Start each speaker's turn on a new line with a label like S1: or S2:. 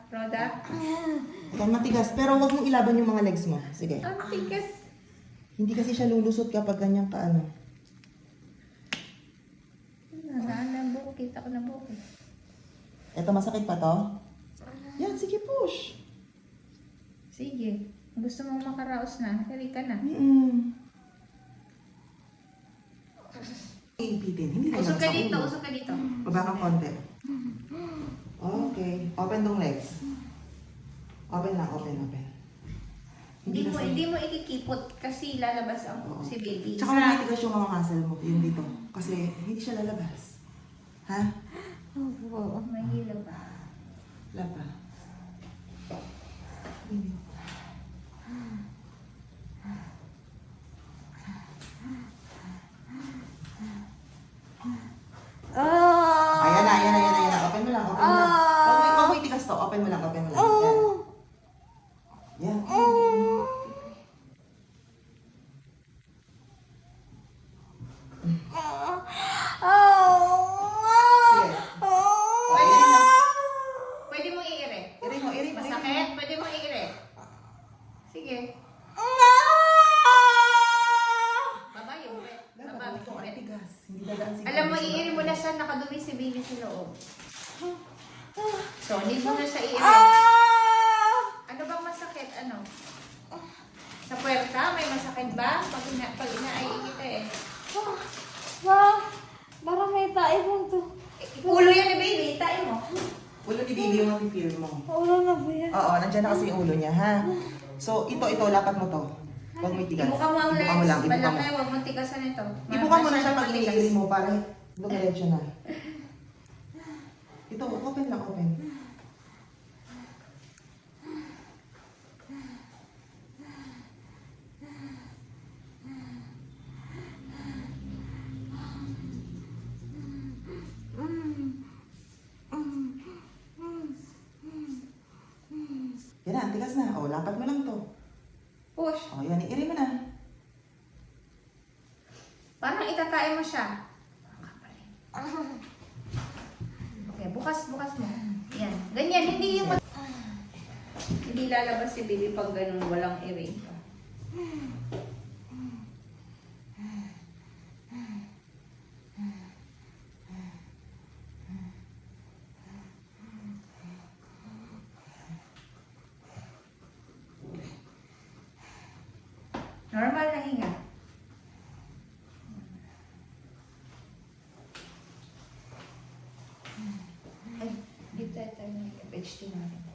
S1: Roda?
S2: Ikaw matigas, pero huwag mong ilaban yung mga legs mo. Sige.
S1: Ang tigas.
S2: Hindi kasi siya lulusot kapag ganyan ka ano.
S1: Nadaan na ang buko. Kita ko na buko.
S2: Eto, masakit pa to? Yan, sige, push.
S1: Sige. Gusto mong makaraos na. Hali ka na.
S2: Ipitin, hindi na
S1: Usok ka
S2: sa
S1: dito.
S2: ulo.
S1: Usok ka dito.
S2: Baba kang konti. Okay. Open tong legs. Open lang, open.
S1: Hindi mo ikikipot kasi lalabas ang
S2: Oo.
S1: si baby.
S2: Tsaka mamitigas yung mga muscle mo, yun dito. Kasi hindi siya lalabas. Ha?
S1: Oo. Mahila ba?
S2: Wala pa. Hindi. Ayan na. Open mo lang. Huwag mo itigas to. Open mo lang. Yan. Sige.
S1: Pwede mo lang. Pwede mo iire.
S2: Iri mo.
S1: Masakit? Pwede mo iire. Sige. Baba yung wet. Baba
S2: Dapat ito
S1: yung
S2: ang
S1: wet.
S2: tigas. Hindi dadaan si
S1: Alam mo,
S2: baby sa
S1: iiri mo
S2: bato.
S1: na siya. Nakadumi si baby sa loob. So, hindi mo na siya iire. Ano bang masakit? Ano? Sa puwerta? May masakit ba? Pag inaayos kita eh.
S3: Parang may tae mo to.
S1: Ulo yan ni baby. Itain mo.
S2: Ulo ni baby yung mag-feel mo.
S3: Wala na ba yan?
S2: Oo, nandiyan na kasi yung ulo niya, ha? So, ito, lapat mo to. Huwag mo itigas.
S1: Ibuka mo ang
S2: Ibuka
S1: legs.
S2: mo lang, ibuka mo.
S1: Malaki, huwag mong tigasan ito.
S2: Ibuka mo na siya pag
S1: Matigas.
S2: iniiri mo para dumiretso na. Ito, open lang, open. Yan na, ang tigas na. O, lapat mo lang to.
S1: Push.
S2: O, yan, iiri mo na.
S1: Parang itatae mo siya. Okay, bukas mo. Yan. Ganyan, hindi yung... Hindi lalabas si baby pag ganun, walang earring. Normal na hinga. Ay, dito tayo ng HT natin.